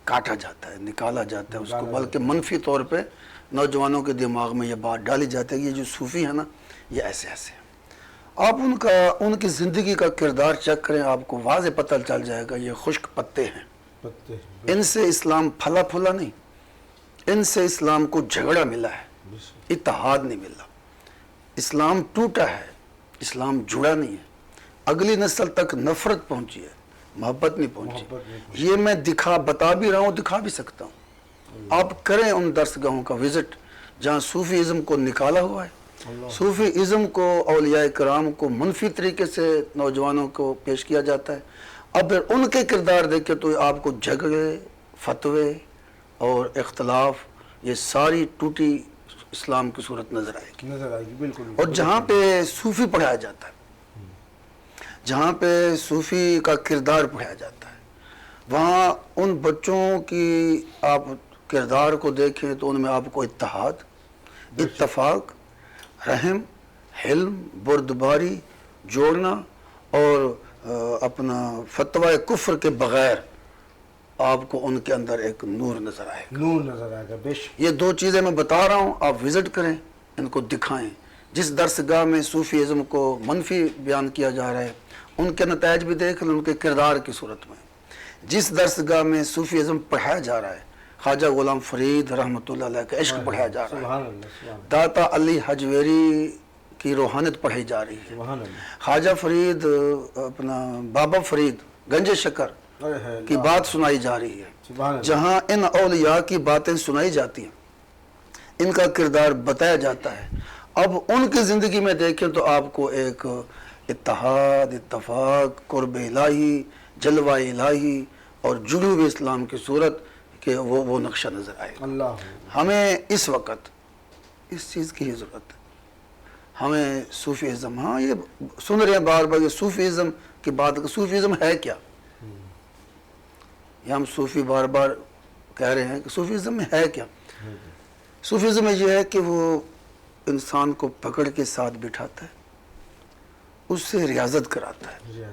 Speaker 1: کاٹا جاتا ہے، نکالا جاتا ہے اس کو، بلکہ منفی طور پہ نوجوانوں کے دماغ میں یہ بات ڈالی جاتی ہے کہ یہ جو صوفی ہے نا یہ ایسے ایسے ہیں. آپ ان کی زندگی کا کردار چیک کریں، آپ کو واضح پتہ چل جائے گا یہ خشک پتے ہیں.
Speaker 2: پتے
Speaker 1: ان سے اسلام پھلا پھولا نہیں، ان سے اسلام کو جھگڑا ملا ہے، اتحاد نہیں ملا. اسلام ٹوٹا ہے، اسلام جڑا نہیں ہے. اگلی نسل تک نفرت پہنچی ہے، محبت نہیں پہنچی. یہ میں بتا بھی رہا ہوں، دکھا بھی سکتا ہوں. آپ کریں ان درسگاہوں کا وزٹ جہاں صوفی ازم کو نکالا ہوا ہے. صوفی ازم کو اولیاء کرام کو منفی طریقے سے نوجوانوں کو پیش کیا جاتا ہے. اب پھر ان کے کردار دیکھیں تو آپ کو جھگڑے، فتوے اور اختلاف، یہ ساری ٹوٹی اسلام کی صورت نظر آئے گی.
Speaker 2: نظر آئے گی بالکل.
Speaker 1: اور جہاں پہ صوفی پڑھایا جاتا ہے، جہاں پہ صوفی کا کردار پڑھایا جاتا ہے، وہاں ان بچوں کی آپ کردار کو دیکھیں تو ان میں آپ کو اتحاد، اتفاق، رحم، حلم، بردباری، جوڑنا اور اپنا فتوی کفر کے بغیر آپ کو ان کے اندر ایک نور نظر آئے گا.
Speaker 2: نور نظر آئے گا بے شک.
Speaker 1: یہ دو چیزیں میں بتا رہا ہوں، آپ وزٹ کریں، ان کو دکھائیں. جس درسگاہ میں صوفی ازم کو منفی بیان کیا جا رہا ہے ان کے نتائج بھی دیکھ لیں ان کے کردار کی صورت میں. جس درسگاہ میں صوفی ازم پڑھایا جا رہا ہے، خواجہ غلام فرید رحمۃ اللہ علیہ کا عشق پڑھایا جا رہا ہے،
Speaker 2: سبحان اللہ سبحان
Speaker 1: داتا علی حجویری کی روحانیت پڑھی جا رہی ہے،
Speaker 2: سبحان اللہ.
Speaker 1: خواجہ فرید اپنا بابا فرید گنج شکر کی بات سنائی جا رہی ہے.
Speaker 2: سبحان اللہ.
Speaker 1: جہاں ان اولیاء کی باتیں سنائی جاتی ہیں، ان کا کردار بتایا جاتا ہے. اب ان کی زندگی میں دیکھیں تو آپ کو ایک اتحاد، اتفاق، قرب الہی، جلوہ الہی اور جلوب اسلام کی صورت کہ وہ نقشہ نظر آئے گا.
Speaker 2: اللہ
Speaker 1: ہمیں اس وقت اس چیز کی ہی ضرورت ہے. ہمیں صوفی ازم، ہاں یہ سن رہے ہیں بار بار یہ صوفی ازم کی بات، صوفی ازم ہے کیا؟ یہ ہم صوفی بار بار کہہ رہے ہیں کہ صوفی ازم میں ہے کیا؟ صوفی ازم میں یہ ہے کہ وہ انسان کو پکڑ کے ساتھ بٹھاتا ہے، اس سے ریاضت کراتا ہے،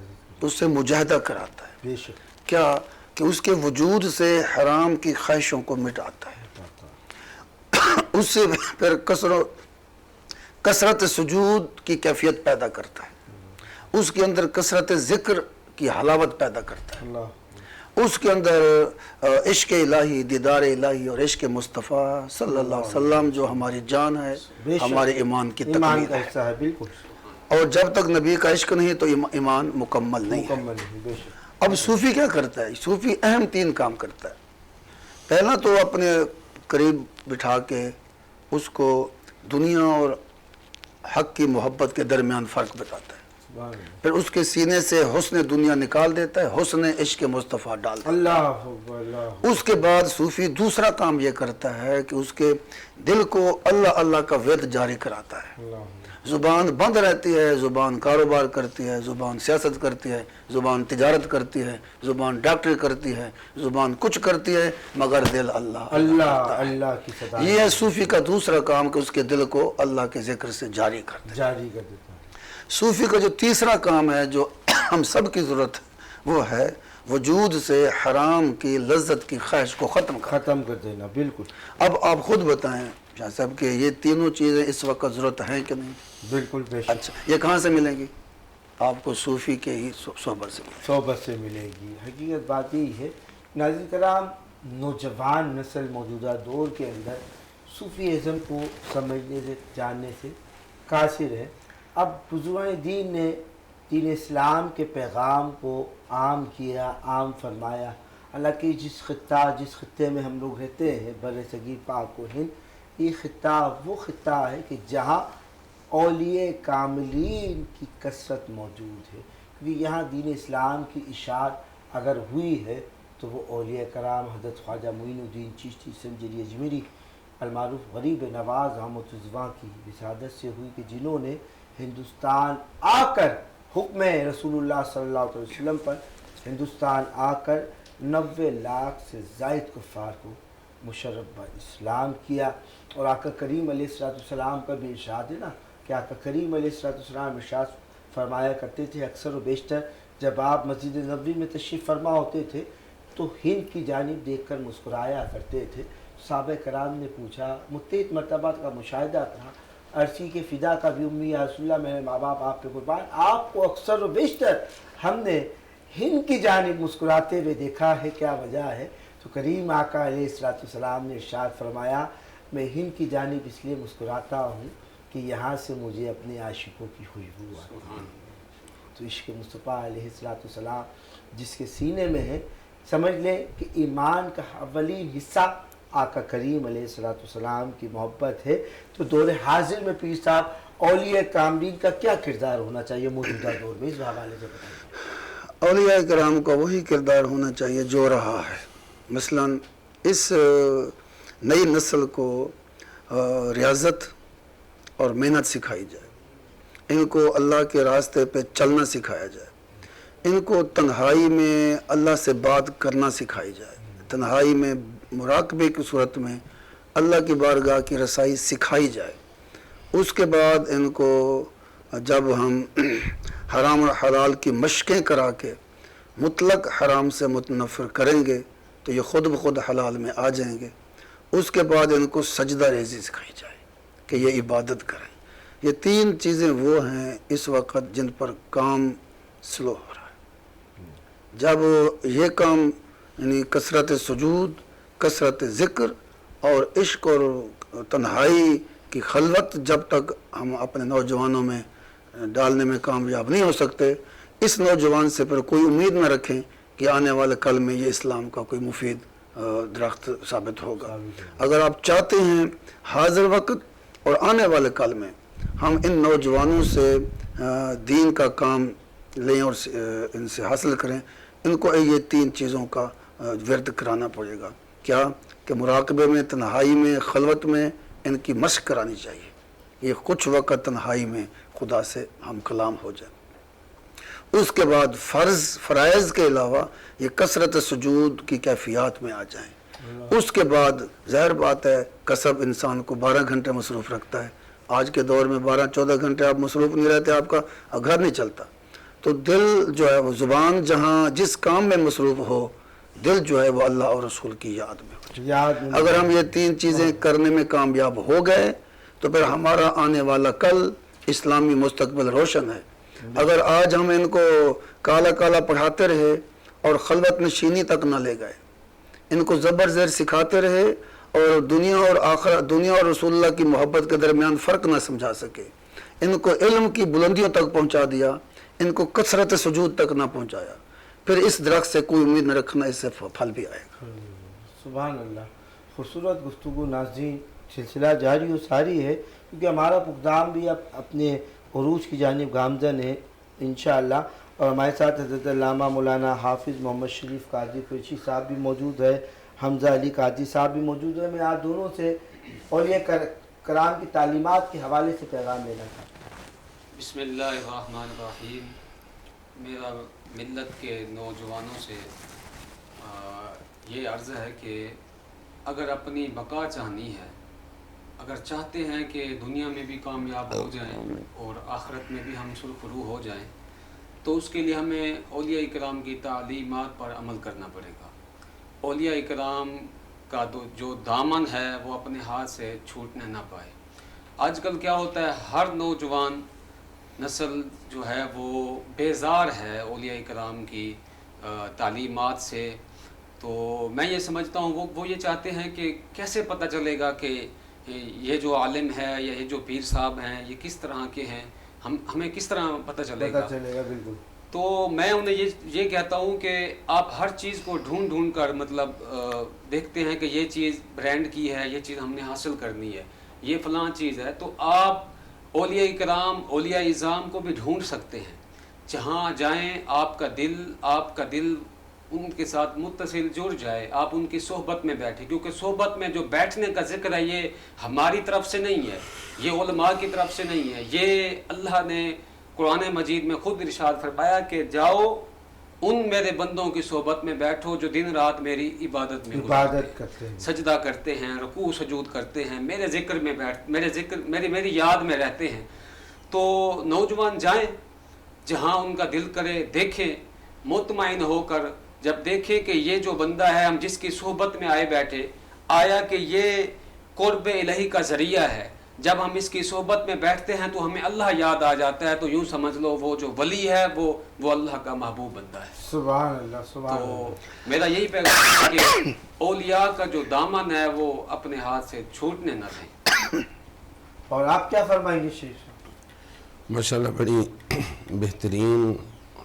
Speaker 1: اس سے مجاہدہ کراتا ہے.
Speaker 2: بے شک.
Speaker 1: کیا کہ اس کے وجود سے حرام کی خواہشوں کو مٹاتا ہے، اس سے پھر کثرت سجود کی کیفیت پیدا کرتا ہے، اس کے اندر کثرت ذکر کی حلاوت پیدا کرتا ہے،
Speaker 2: اللہ
Speaker 1: اس کے اندر عشق الہی، دیدار الہی اور عشق مصطفیٰ صلی اللہ علیہ وسلم جو ہماری جان ہے،
Speaker 2: بے شک.
Speaker 1: ہمارے ایمان کی
Speaker 2: ایمان
Speaker 1: تکمیل
Speaker 2: کا
Speaker 1: ہے.
Speaker 2: حصہ ہے بالکل.
Speaker 1: اور جب تک نبی کا عشق نہیں تو ایمان مکمل نہیں ہے.
Speaker 2: مکمل ہے بے شک.
Speaker 1: اب صوفی کیا کرتا ہے؟ صوفی اہم 3 کام کرتا ہے. پہلا تو اپنے قریب بٹھا کے اس کو دنیا اور حق کی محبت کے درمیان فرق بتاتا ہے،
Speaker 2: سبحان اللہ.
Speaker 1: پھر اس کے سینے سے حسن دنیا نکال دیتا ہے، حسن عشق مصطفیٰ ڈالتا ہے.
Speaker 2: اللہ اکبر اللہ.
Speaker 1: اس کے بعد صوفی دوسرا کام یہ کرتا ہے کہ اس کے دل کو اللہ اللہ کا ورد جاری کراتا ہے.
Speaker 2: اللہ
Speaker 1: زبان بند رہتی ہے، زبان کاروبار کرتی ہے، زبان سیاست کرتی ہے، زبان تجارت کرتی ہے، زبان ڈاکٹری کرتی ہے، زبان کچھ کرتی ہے، مگر دل اللہ
Speaker 2: اللہ اللہ کی صدا
Speaker 1: یہ ہے صوفی کا دوسرا کام کہ اس کے دل کو اللہ کے ذکر سے جاری کرتا ہے.
Speaker 2: جاری کر دیتا ہے.
Speaker 1: صوفی کا جو تیسرا کام ہے جو ہم سب کی ضرورت ہے وہ ہے وجود سے حرام کی لذت کی خواہش کو ختم
Speaker 2: دینا بالکل.
Speaker 1: اب آپ خود بتائیں شاہ صاحب کہ یہ تینوں چیزیں اس وقت ضرورت ہیں کہ نہیں؟
Speaker 2: بالکل بے شک.
Speaker 1: اچھا یہ کہاں سے ملیں گی؟ آپ کو صوفی کے ہی صحبت سے ملیں گی.
Speaker 2: صحبت سے ملے گی. حقیقت بات یہی ہے ناظرین کرام، نوجوان نسل موجودہ دور کے اندر صوفی ازم کو سمجھنے سے، جاننے سے قاصر ہے. اب بزرگان دین نے دین اسلام کے پیغام کو عام کیا، عام فرمایا۔ حالانکہ جس خطے میں ہم لوگ رہتے ہیں، بر صغیر پاک و ہند، یہ خطہ وہ خطہ ہے کہ جہاں اولیاء کاملین کی کثرت موجود ہے، کیونکہ یہاں دین اسلام کی اشاعت اگر ہوئی ہے تو وہ اولیاء کرام حضرت خواجہ معین الدین چشتی سنجری اجمیری المعروف غریب نواز احمد رضوان کی وسادت سے ہوئی، کہ جنہوں نے ہندوستان آ کر حکم رسول اللہ صلی اللہ علیہ وسلم پر ہندوستان آ کر 90 لاکھ سے زائد کفار کو مشرف اسلام کیا۔ اور آقا کریم علیہ السلام کا بھی ارشاد ہے نا کہ آقا کریم علیہ السلام ارشاد فرمایا کرتے تھے، اکثر و بیشتر جب آپ مسجد نبوی میں تشریف فرما ہوتے تھے تو ہند کی جانب دیکھ کر مسکرایا کرتے تھے۔ صحابہ کرام نے پوچھا، متعدد مرتبہ کا مشاہدہ تھا، عرصی کے فدا کا بھی امی یا رسول اللہ، میرے ماں باپ آپ پہ قربان، آپ کو اکثر و بیشتر ہم نے ہند کی جانب مسکراتے ہوئے دیکھا ہے، کیا وجہ ہے؟ تو کریم آقا علیہ السلام نے ارشاد فرمایا، میں ہند کی جانب اس لیے مسکراتا ہوں کہ یہاں سے مجھے اپنے عاشقوں کی خوشبو آتی ہے۔ تو عشق مصطفیٰ علیہ السلام جس کے سینے میں ہے، سمجھ لیں کہ ایمان کا اولین حصہ آقا کریم علیہ السلام کی محبت ہے۔ تو دور حاضر میں پیر صاحب اولیاء کاملین کا کیا کردار ہونا چاہیے موجودہ دور میں، اس حوالے سے بتائیے۔
Speaker 1: اولیاء کرام کا وہی کردار ہونا چاہیے جو رہا ہے۔ مثلا اس نئی نسل کو ریاضت اور محنت سکھائی جائے، ان کو اللہ کے راستے پہ چلنا سکھایا جائے، ان کو تنہائی میں اللہ سے بات کرنا سکھائی جائے، تنہائی میں مراقبے کی صورت میں اللہ کی بارگاہ کی رسائی سکھائی جائے۔ اس کے بعد ان کو جب ہم حرام اور حلال کی مشقیں کرا کے مطلق حرام سے متنفر کریں گے تو یہ خود بخود حلال میں آ جائیں گے۔ اس کے بعد ان کو سجدہ ریزی سکھائی جائے کہ یہ عبادت کریں۔ یہ تین چیزیں وہ ہیں اس وقت جن پر کام سلو ہو رہا ہے۔ جب یہ کام یعنی کثرت سجود، کثرت ذکر اور عشق اور تنہائی کی خلوت جب تک ہم اپنے نوجوانوں میں ڈالنے میں کامیاب نہیں ہو سکتے، اس نوجوان سے پھر کوئی امید نہ رکھیں کہ آنے والے کل میں یہ اسلام کا کوئی مفید درخت ثابت ہوگا۔ اگر آپ چاہتے ہیں حاضر وقت اور آنے والے کل میں ہم ان نوجوانوں سے دین کا کام لیں اور ان سے حاصل کریں، ان کو یہ تین چیزوں کا ورد کرانا پڑے گا۔ کیا کہ مراقبے میں، تنہائی میں، خلوت میں ان کی مشق کرانی چاہیے۔ یہ کچھ وقت تنہائی میں خدا سے ہم کلام ہو جائیں۔ اس کے بعد فرائض کے علاوہ یہ کثرت سجود کی کیفیات میں آ جائیں۔ اس کے بعد ظاہر بات ہے کسب انسان کو 12 گھنٹے مصروف رکھتا ہے۔ آج کے دور میں 12-14 گھنٹے آپ مصروف نہیں رہتے، آپ کا گھر نہیں چلتا۔ تو دل جو ہے وہ زبان جہاں جس کام میں مصروف ہو، دل جو ہے وہ اللہ اور رسول کی یاد میں ہو جائے۔ اگر ہم یہ تین چیزیں کرنے میں کامیاب ہو گئے تو پھر ہمارا آنے والا کل اسلامی مستقبل روشن ہے۔ اگر آج ہم ان کو کالا کالا پڑھاتے رہے اور خلوت نشینی تک نہ لے گئے، ان کو زبر زیر سکھاتے رہے اور دنیا اور آخرت، دنیا اور رسول اللہ کی محبت کے درمیان فرق نہ سمجھا سکے، ان کو علم کی بلندیوں تک پہنچا دیا، ان کو کثرت سجود تک نہ پہنچایا، پھر اس درخت سے کوئی امید نہ رکھنا، اس سے پھل بھی آئے گا۔
Speaker 2: سبحان اللہ۔ خوبصورت گفتگو ناظرین، سلسلہ جاری و ساری ہے، کیونکہ ہمارا پروگرام بھی اب اپنے عروج کی جانب گامزن ہے انشاءاللہ۔ اور ہمارے ساتھ حضرت علامہ مولانا حافظ محمد شریف قادری قریشی صاحب بھی موجود ہے، حمزہ علی قادری صاحب بھی موجود ہے۔ میں آپ دونوں سے اولیاء کرام کی تعلیمات کے حوالے سے پیغام لینا چاہتا ہوں۔
Speaker 3: بسم اللہ الرحمن الرحیم۔ میرا ملت کے نوجوانوں سے یہ عرض ہے کہ اگر اپنی بقا چاہنی ہے، اگر چاہتے ہیں کہ دنیا میں بھی کامیاب ہو جائیں اور آخرت میں بھی ہم سرخرو ہو جائیں، تو اس کے لیے ہمیں اولیاء کرام کی تعلیمات پر عمل کرنا پڑے گا۔ اولیاء کرام کا جو دامن ہے وہ اپنے ہاتھ سے چھوٹنے نہ پائے۔ آج کل کیا ہوتا ہے، ہر نوجوان نسل جو ہے وہ بیزار ہے اولیاء کرام کی تعلیمات سے۔ تو میں یہ سمجھتا ہوں وہ یہ چاہتے ہیں کہ کیسے پتہ چلے گا کہ یہ جو عالم ہے یا یہ جو پیر صاحب ہیں یہ کس طرح کے ہیں، ہمیں کس طرح پتہ چلے گا؟
Speaker 2: بالکل.
Speaker 3: تو میں انہیں یہ کہتا ہوں کہ آپ ہر چیز کو ڈھونڈ کر مطلب دیکھتے ہیں کہ یہ چیز برانڈ کی ہے، یہ چیز ہم نے حاصل کرنی ہے، یہ فلاں چیز ہے. تو آپ اولیاء کرام، اولیاء اعظام کو بھی ڈھونڈ سکتے ہیں. جہاں جائیں آپ کا دل ان کے ساتھ متصل جڑ جائے، آپ ان کی صحبت میں بیٹھیں، کیونکہ صحبت میں جو بیٹھنے کا ذکر ہے یہ ہماری طرف سے نہیں ہے، یہ علماء کی طرف سے نہیں ہے. یہ اللہ نے قرآن مجید میں خود ارشاد فرمایا کہ جاؤ ان میرے بندوں کی صحبت میں بیٹھو جو دن رات میری عبادت میں
Speaker 2: کرتے ہیں،
Speaker 3: سجدہ کرتے ہیں، رکوع سجود کرتے ہیں، میرے ذکر میں میری یاد میں رہتے ہیں. تو نوجوان جائیں جہاں ان کا دل کرے، دیکھیں مطمئن ہو کر. جب دیکھیں کہ یہ جو بندہ ہے ہم جس کی صحبت میں آئے بیٹھے، آیا کہ یہ قرب الہی کا ذریعہ ہے، جب ہم اس کی صحبت میں بیٹھتے ہیں تو ہمیں اللہ یاد آ جاتا ہے. تو یوں سمجھ لو وہ جو ولی ہے وہ اللہ کا محبوب بندہ ہے.
Speaker 2: سبحان اللہ، سبحان
Speaker 3: تو
Speaker 2: اللہ.
Speaker 3: میرا یہی پیغام ہے کہ اولیاء کا جو دامن ہے وہ اپنے ہاتھ سے چھوٹنے نہ دیں.
Speaker 2: اور آپ کیا فرمائیں گے شیخ صاحب؟
Speaker 4: ماشاءاللہ بڑی بہترین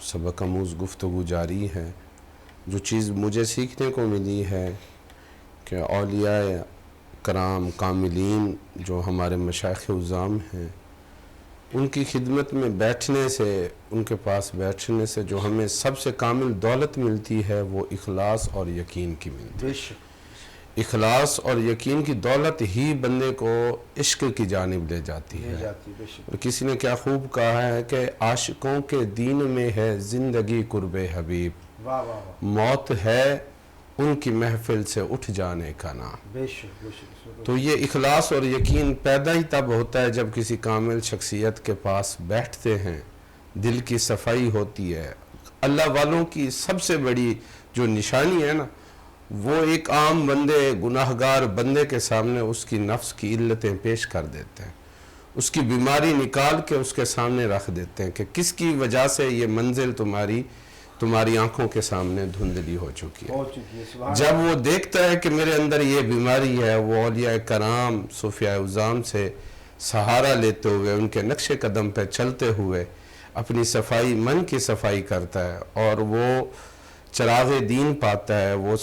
Speaker 4: سبق آموز گفتگو جاری ہے. جو چیز مجھے سیکھنے کو ملی ہے کہ اولیاء کرام کاملین جو ہمارے مشائخ عظام ہیں، ان کی خدمت میں بیٹھنے سے، ان کے پاس بیٹھنے سے جو ہمیں سب سے کامل دولت ملتی ہے وہ اخلاص اور یقین کی ملتی ہے. اخلاص اور یقین کی دولت ہی بندے کو عشق کی جانب لے جاتی ہے. اور کسی نے کیا خوب کہا ہے کہ عاشقوں کے دین میں ہے زندگی قرب حبیب، موت ہے ان کی محفل سے اٹھ جانے کا نام. تو یہ اخلاص اور یقین پیدا ہی تب ہوتا ہے جب کسی کامل شخصیت کے پاس بیٹھتے ہیں، دل کی صفائی ہوتی ہے. اللہ والوں کی سب سے بڑی جو نشانی ہے نا، وہ ایک عام بندے، گناہگار بندے کے سامنے اس کی نفس کی علتیں پیش کر دیتے ہیں، اس کی بیماری نکال کے اس کے سامنے رکھ دیتے ہیں کہ کس کی وجہ سے یہ منزل تمہاری آنکھوں کے سامنے دھندلی ہو چکی ہے. جب وہ دیکھتا ہے کہ میرے اندر یہ بیماری ہے، وہ اولیاء کرام صوفیاء عظام سے سہارا لیتے ہوئے، ان کے نقش قدم پہ چلتے ہوئے اپنی صفائی، من کی صفائی کرتا ہے اور وہ چراغ دین پاتا ہے. وہ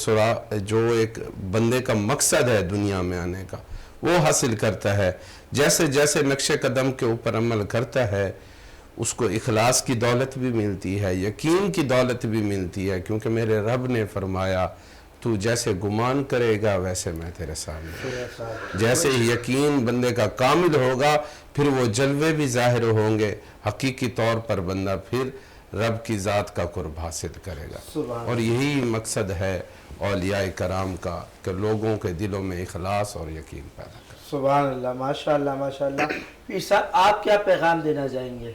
Speaker 4: جو ایک بندے کا مقصد ہے دنیا میں آنے کا، وہ حاصل کرتا ہے. جیسے جیسے نقش قدم کے اوپر عمل کرتا ہے اس کو اخلاص کی دولت بھی ملتی ہے، یقین کی دولت بھی ملتی ہے، کیونکہ میرے رب نے فرمایا تو جیسے گمان کرے گا ویسے میں تیرے سامنے. جیسے یقین بندے کا کامل ہوگا پھر وہ جلوے بھی ظاہر ہوں گے، حقیقی طور پر بندہ پھر رب کی ذات کا قرب حاصل کرے گا. اور یہی مقصد ہے اولیاء کرام کا کہ لوگوں کے دلوں میں اخلاص اور یقین پیدا کرے.
Speaker 2: سبحان اللہ، ماشاءاللہ ماشاءاللہ. پیر صاحب آپ کیا پیغام دینا چاہیں گے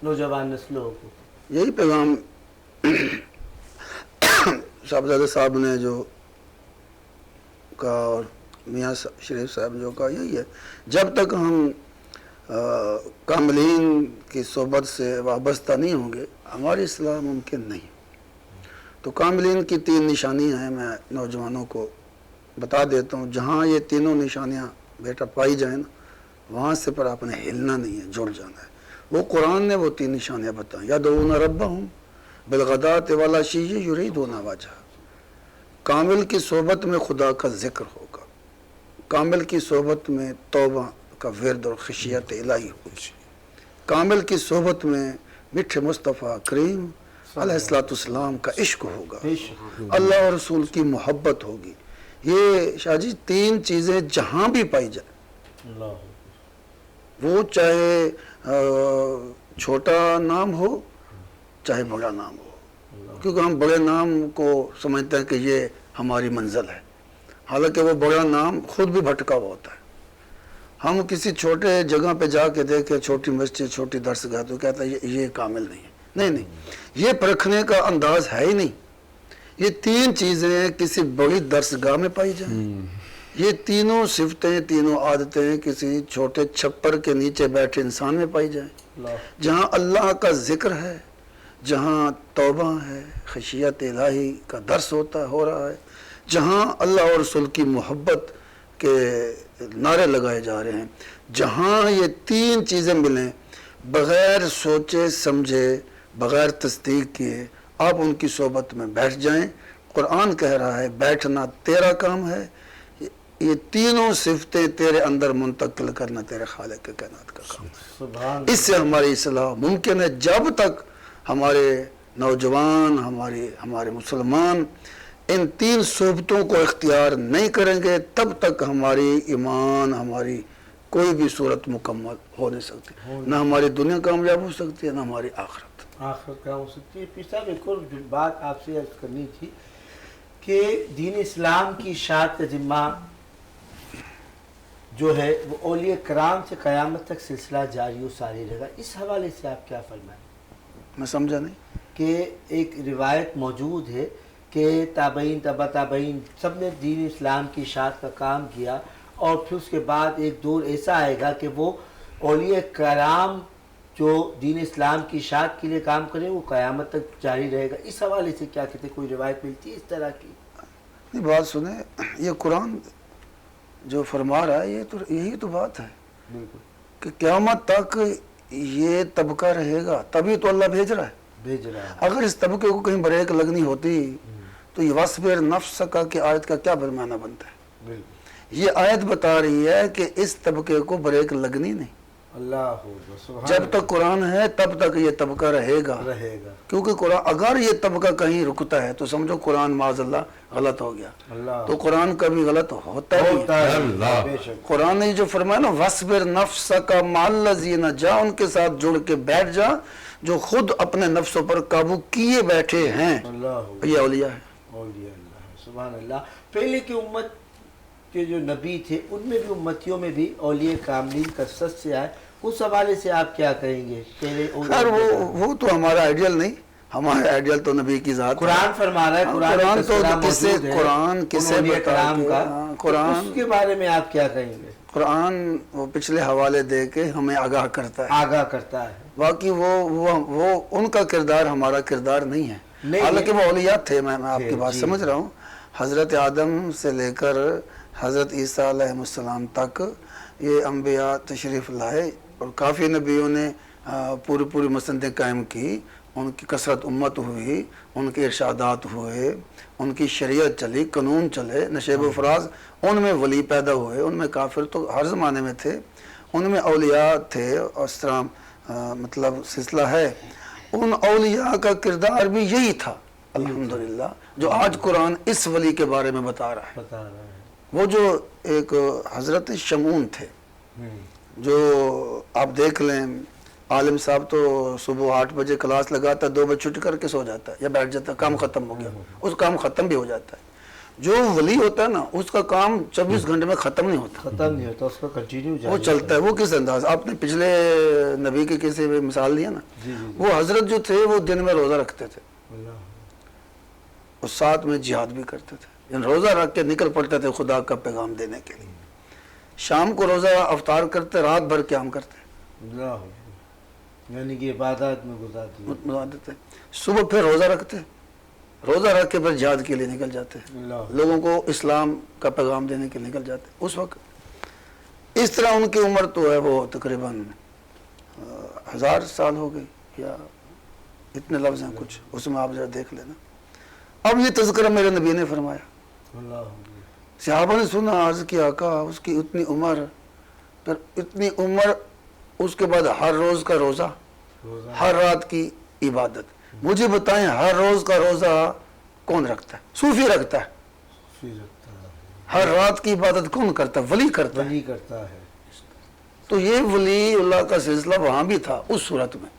Speaker 2: نوجوان نسلوں کو؟
Speaker 1: یہی پیغام صاحبزادہ صاحب نے جو کہا اور میاں شریف صاحب جو کہا یہی ہے. جب تک ہم کاملین کی صحبت سے وابستہ نہیں ہوں گے ہماری اصلاح ممکن نہیں. تو کاملین کی 3 نشانیاں ہیں، میں نوجوانوں کو بتا دیتا ہوں. جہاں یہ تینوں نشانیاں بیٹا پائی جائیں نا، وہاں سے پر آپ نے ہلنا نہیں ہے، جڑ جانا ہے. وہ قرآن نے وہ 3 نشانیاں بتائیں. یدعون ربہم بالغداۃ والعشی یریدون وجہہ. کامل کی صحبت میں خدا کا ذکر ہوگا، کامل کی صحبت میں توبہ کا ورد اور خشیت الہی ہوگی، کامل کی صحبت میں میٹھے مصطفیٰ کریم علیہ السلام کا عشق ہوگا، اللہ اور رسول کی محبت ہوگی. یہ شاہ جی 3 چیزیں جہاں بھی پائی جائیں، وہ چاہے چھوٹا نام ہو چاہے بڑا نام ہو، کیونکہ ہم بڑے نام کو سمجھتے ہیں کہ یہ ہماری منزل ہے، حالانکہ وہ بڑا نام خود بھی بھٹکا ہوا ہوتا ہے. ہم کسی چھوٹے جگہ پہ جا کے دیکھیں، چھوٹی مسجد، چھوٹی درسگاہ، تو کہتا ہے یہ کامل نہیں ہے. نہیں، یہ پرکھنے کا انداز ہے ہی نہیں. یہ 3 چیزیں کسی بڑی درسگاہ میں پائی جائیں، یہ تینوں صفتیں، تینوں عادتیں کسی چھوٹے چھپر کے نیچے بیٹھے انسان میں پائی جائیں. جہاں اللہ کا ذکر ہے، جہاں توبہ ہے، خشیت الہی کا درس ہو رہا ہے، جہاں اللہ اور رسول کی محبت کے نعرے لگائے جا رہے ہیں، جہاں یہ 3 چیزیں ملیں بغیر سوچے سمجھے بغیر تصدیق کیے آپ ان کی صحبت میں بیٹھ جائیں. قرآن کہہ رہا ہے بیٹھنا تیرا کام ہے، یہ تینوں صفتیں تیرے اندر منتقل کرنا تیرے خالق کے کائنات کا کام ہے.
Speaker 2: سبحان
Speaker 1: اس سے ہماری اصلاح ممکن ہے. جب تک ہمارے نوجوان ہمارے مسلمان ان تین صحبتوں کو اختیار نہیں کریں گے تب تک ہماری ایمان ہماری کوئی بھی صورت مکمل ہو نہیں سکتی. نہ ہماری دنیا کامیاب ہو سکتی ہے نہ ہماری آخرت.
Speaker 2: آخرت کام ہو سکتی ہے. پیر صاحب ایک اور بات آپ سے عرض کرنی تھی کہ دین اسلام کی اشاعت کا ذمہ جو ہے وہ اولیاء کرام سے قیامت تک سلسلہ جاری و ساری رہے گا. اس حوالے سے آپ کیا فرمائیں؟
Speaker 1: میں سمجھا نہیں.
Speaker 2: کہ ایک روایت موجود ہے کہ تابعین تبع تابعین سب نے دین اسلام کی اشاعت کا کام کیا اور پھر اس کے بعد ایک دور ایسا آئے گا کہ وہ اولیاء کرام جو دین اسلام کی اشاعت کے لیے کام کریں وہ قیامت تک جاری رہے گا. اس حوالے سے کیا کہتے ہیں؟ کوئی روایت ملتی ہے اس طرح کی؟
Speaker 1: یہ بات سنیں، یہ قرآن جو فرما رہا ہے یہی تو بات ہے
Speaker 2: بالکل
Speaker 1: کہ قیامت تک یہ طبقہ رہے گا. تبھی تو اللہ بھیج رہا ہے. اگر اس طبقے کو کہیں بریک لگنی ہوتی تو یہ وصبر نفس کا کہ آیت کا کیا معنی بنتا ہے؟ یہ آیت بتا رہی ہے کہ اس طبقے کو بریک لگنی نہیں.
Speaker 2: اللہ
Speaker 1: جب تک قرآن ہے تب تک یہ طبقہ رہے گا. کیونکہ قرآن اگر یہ طبقہ کہیں رکتا ہے تو سمجھو قرآن معاذ اللہ غلط ہو گیا. تو قرآن کبھی غلط ہوتا ہے. قرآن نے جو فرمایا نا وَاصْبِرْ نَفْسَكَ مَعَ الَّذِينَ، جا ان کے ساتھ جڑ کے بیٹھ جا جو خود اپنے نفسوں پر قابو کیے بیٹھے ہیں. یہ اولیاء ہے.
Speaker 2: سبحان اللہ. پہلے کی امت کے جو نبی تھے ان میں بھی امتیوں میں بھی اولیاء کاملین کثرت سے آئے. اس حوالے سے آپ کیا کہیں گے؟
Speaker 1: خیر وہ تو ہمارا آئیڈیل نہیں. ہمارا آئیڈیل تو نبی کی ذات.
Speaker 2: قرآن فرما رہا ہے.
Speaker 1: قرآن تو کسے قرآن
Speaker 2: اس کے بارے میں آپ کیا کہیں گے؟
Speaker 1: قرآن وہ پچھلے حوالے دے کے ہمیں آگاہ کرتا ہے. باقی وہ ان کا کردار ہمارا کردار نہیں ہے. حالانکہ وہ اولیاء تھے. میں آپ کی بات سمجھ رہا ہوں. حضرت آدم سے لے کر حضرت عیسیٰ علیہ السلام تک یہ انبیاء تشریف لائے اور کافی نبیوں نے پوری مسندیں قائم کی. ان کی کثرت امت ہوئی، ان کے ارشادات ہوئے، ان کی شریعت چلی، قانون چلے، نشیب و فراز. ان میں ولی پیدا ہوئے. ان میں کافر تو ہر زمانے میں تھے. ان میں اولیاء تھے. اس طرح مطلب سلسلہ ہے. ان اولیاء کا کردار بھی یہی تھا الحمدللہ جو آج قرآن اس ولی کے بارے میں بتا رہا ہے. وہ جو ایک حضرت شمعون تھے جو آپ دیکھ لیں عالم صاحب تو صبح 8 بجے کلاس لگاتا ہے، 2 بجے چھٹی کر کے سو جاتا ہے یا بیٹھ جاتا ہے. کام ختم ہو گیا. اس کام ختم بھی ہو جاتا ہے. جو ولی ہوتا ہے نا اس کا کام 24 گھنٹے میں ختم نہیں ہوتا.
Speaker 2: اس کا کنٹینیو
Speaker 1: وہ چلتا ہے. وہ کس انداز آپ نے پچھلے نبی کے کسی مثال دیا نا. وہ حضرت جو تھے وہ دن میں روزہ رکھتے تھے اور ساتھ میں جہاد بھی کرتے تھے. یعنی روزہ رکھ کے نکل پڑتے تھے خدا کا پیغام دینے کے لیے. شام کو روزہ افطار کرتے، رات بھر قیام کرتے.
Speaker 2: یعنی کہ عبادت میں گزارتے.
Speaker 1: صبح پھر روزہ رکھتے، روزہ رکھ کے پھر جہاد کے لیے نکل جاتے. لوگوں کو اسلام کا پیغام دینے کے لیے نکل جاتے. اس وقت اس طرح ان کی عمر تو ہے وہ تقریباً 1000 سال ہو گئی یا اتنے لفظ ہیں کچھ. اس میں آپ ذرا دیکھ لینا. اب یہ تذکرہ میرے نبی نے فرمایا. صحابہ نے سنا، عرض کیا آقا اس کی اتنی عمر، پھر اتنی عمر، اس کے بعد ہر روز کا روزہ، ہر رات کی عبادت. مجھے بتائیں ہر روز کا روزہ کون رکھتا ہے؟ صوفی رکھتا ہے. ہر رات کی عبادت کون کرتا ہے؟ ولی کرتا ہے. تو یہ ولی اللہ کا سلسلہ وہاں بھی تھا اس صورت میں.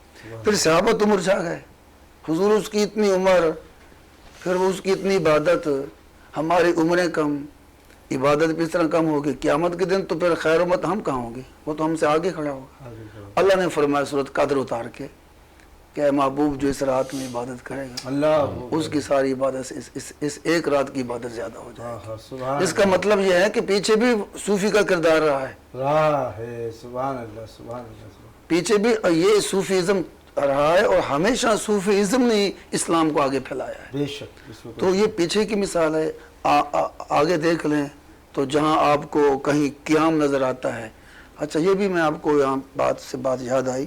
Speaker 1: پھر صحابہ تو مرجھا گئے. حضور اس کی اتنی عمر، پھر وہ اس کی اتنی عبادت، ہماری عمریں کم، عبادت بھی اس طرح کم ہوگی. قیامت کے دن تو پھر خیر امت ہم کہاں ہوگی؟ وہ تو ہم سے آگے کھڑا ہوگا. اللہ نے فرمایا سورۃ قدر اتار کے کہ اے محبوب جو اس رات میں عبادت کرے گا اس کی ساری عبادت سے اس ایک رات کی عبادت زیادہ ہو جائے گی. اس کا مطلب یہ ہے کہ پیچھے بھی صوفی کا کردار رہا ہے.
Speaker 2: سبحان اللہ.
Speaker 1: پیچھے بھی یہ صوفیزم رہا ہے اور ہمیشہ صوفیزم نے اسلام کو آگے پھیلایا ہے.
Speaker 2: بے شک.
Speaker 1: تو یہ پیچھے کی مثال ہے. آگے دیکھ لیں تو جہاں آپ کو کہیں قیام نظر آتا ہے. اچھا یہ بھی میں آپ کو یہاں بات یاد آئی